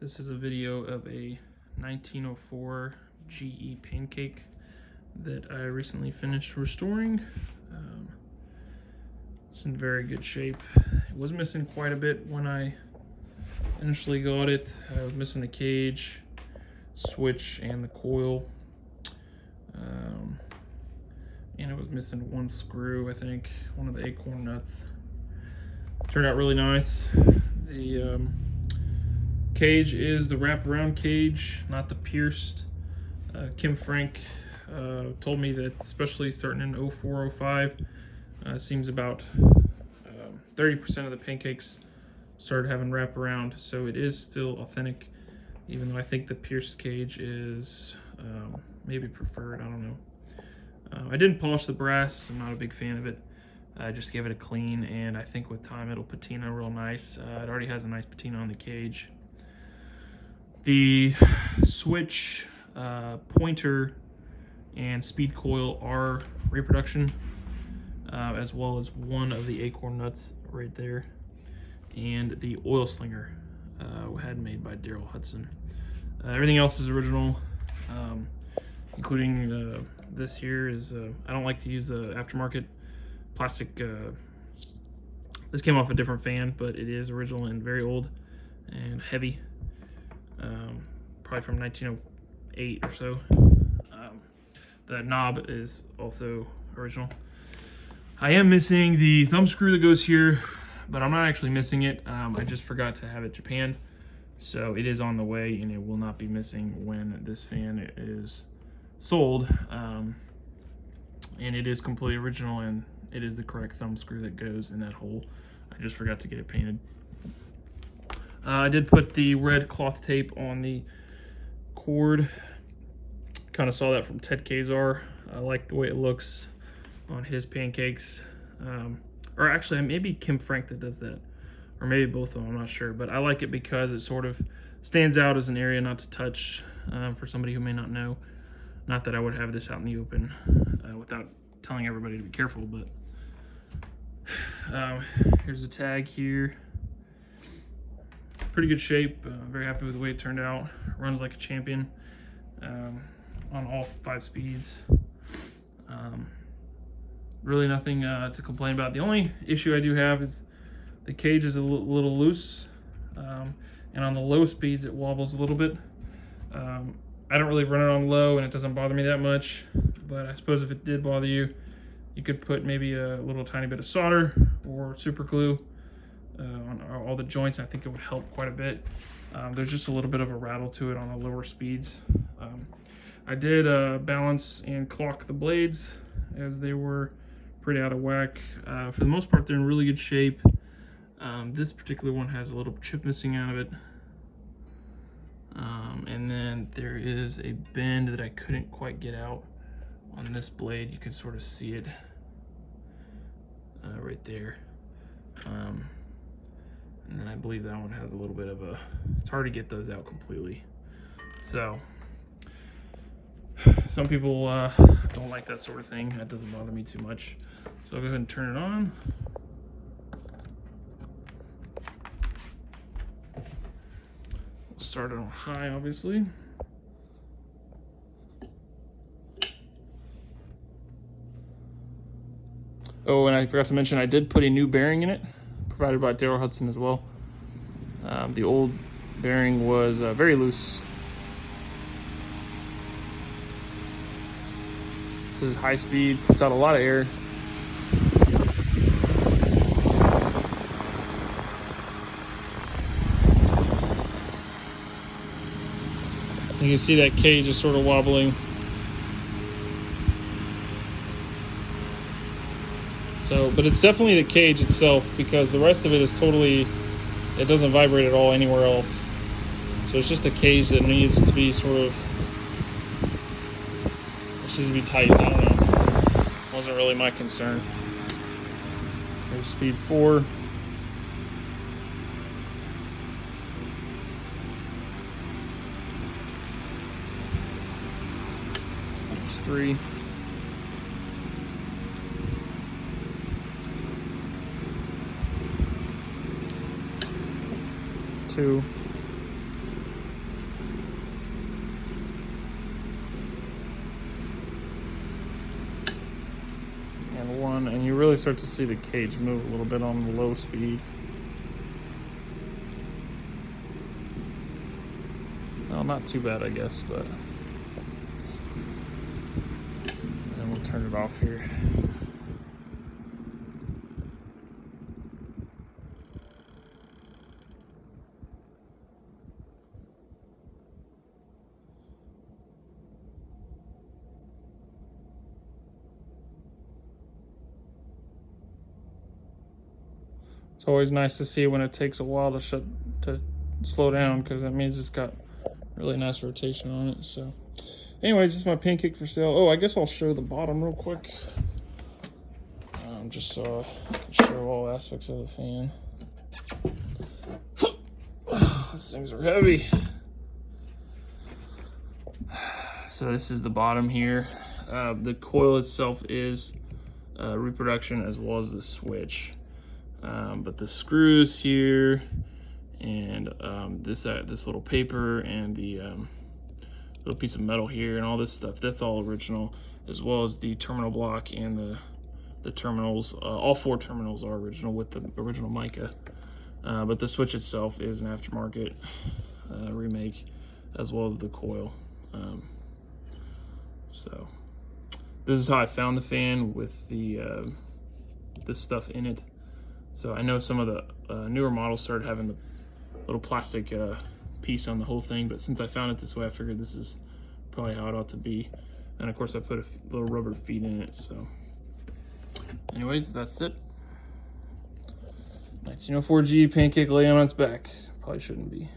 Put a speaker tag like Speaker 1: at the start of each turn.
Speaker 1: This is a video of a 1904 GE pancake that I recently finished restoring. It's in very good shape. It was missing quite a bit when I initially got it. I was missing the cage, switch, and the coil. And it was missing one screw, I think, one of the acorn nuts. Turned out really nice. The cage is the wraparound cage, not the pierced. Kim Frank told me that, especially starting in 04, 05, seems about 30% of the pancakes started having wraparound, so it is still authentic, even though I think the pierced cage is maybe preferred. I don't know. I didn't polish the brass. I'm not a big fan of it. I just gave it a clean, and I think with time it'll patina real nice. It already has a nice patina on the cage. The switch, pointer, and speed coil are reproduction, as well as one of the acorn nuts right there, and the oil slinger handmade by Daryl Hudson. Everything else is original, including this here is, I don't like to use the aftermarket plastic. This came off a different fan, but it is original and very old and heavy. Probably from 1908 or so. The knob is also original. I am missing the thumb screw that goes here, but I'm not actually missing it. I just forgot to have it japanned, so it is on the way, and it will not be missing when this fan is sold. And it is completely original, and it is the correct thumb screw that goes in that hole. I just forgot to get it painted. I did put the red cloth tape on the cord. Kind of saw that from Ted Kazar. I like the way it looks on his pancakes. Or actually, maybe Kim Frank that does that. Or maybe both of them, I'm not sure. But I like it because it sort of stands out as an area not to touch for somebody who may not know. Not that I would have this out in the open without telling everybody to be careful, but here's the tag here. Pretty good shape. Very happy with the way it turned out. Runs like a champion on all 5 speeds. Really nothing to complain about. The only issue I do have is the cage is a little loose, and on the low speeds it wobbles a little bit. I don't really run it on low, and it doesn't bother me that much, but I suppose if it did bother you, you could put maybe a little tiny bit of solder or super glue on all the joints, and I think it would help quite a bit. There's just a little bit of a rattle to it on the lower speeds. I did balance and clock the blades as they were pretty out of whack. For the most part, they're in really good shape. This particular one has a little chip missing out of it. And then there is a bend that I couldn't quite get out on this blade. You can sort of see it right there. And then I believe that one has a little bit of a, it's hard to get those out completely. So some people don't like that sort of thing. That doesn't bother me too much. So I'll go ahead and turn it on. We'll start it on high, obviously. Oh, and I forgot to mention, I did put a new bearing in it, provided by Daryl Hudson as well. The old bearing was very loose. This is high speed, puts out a lot of air. You can see that cage is sort of wobbling. So, but it's definitely the cage itself, because the rest of it is totally, it doesn't vibrate at all anywhere else. So it's just the cage that needs to be sort of, it needs to be tight. I don't know. Wasn't really my concern. There's speed 4. There's 3. 2, really start to see the cage move a little bit on the low speed. Well, not too bad, I guess, but and we'll turn it off here. It's always nice to see when it takes a while to slow down, because that means it's got really nice rotation on it. So anyways, this is my pancake for sale. Oh, I guess I'll show the bottom real quick, just so I can show all aspects of the fan. These things are heavy. So this is the bottom here. The coil itself is reproduction as well as the switch. But the screws here and this little paper and the little piece of metal here and all this stuff, that's all original, as well as the terminal block and the terminals. All 4 terminals are original with the original mica, but the switch itself is an aftermarket remake, as well as the coil. So this is how I found the fan with the this stuff in it. So I know some of the newer models started having the little plastic piece on the whole thing, but since I found it this way, I figured this is probably how it ought to be. And of course I put a little rubber feet in it. So anyways, that's it. 1904 G pancake laying on its back. Probably shouldn't be.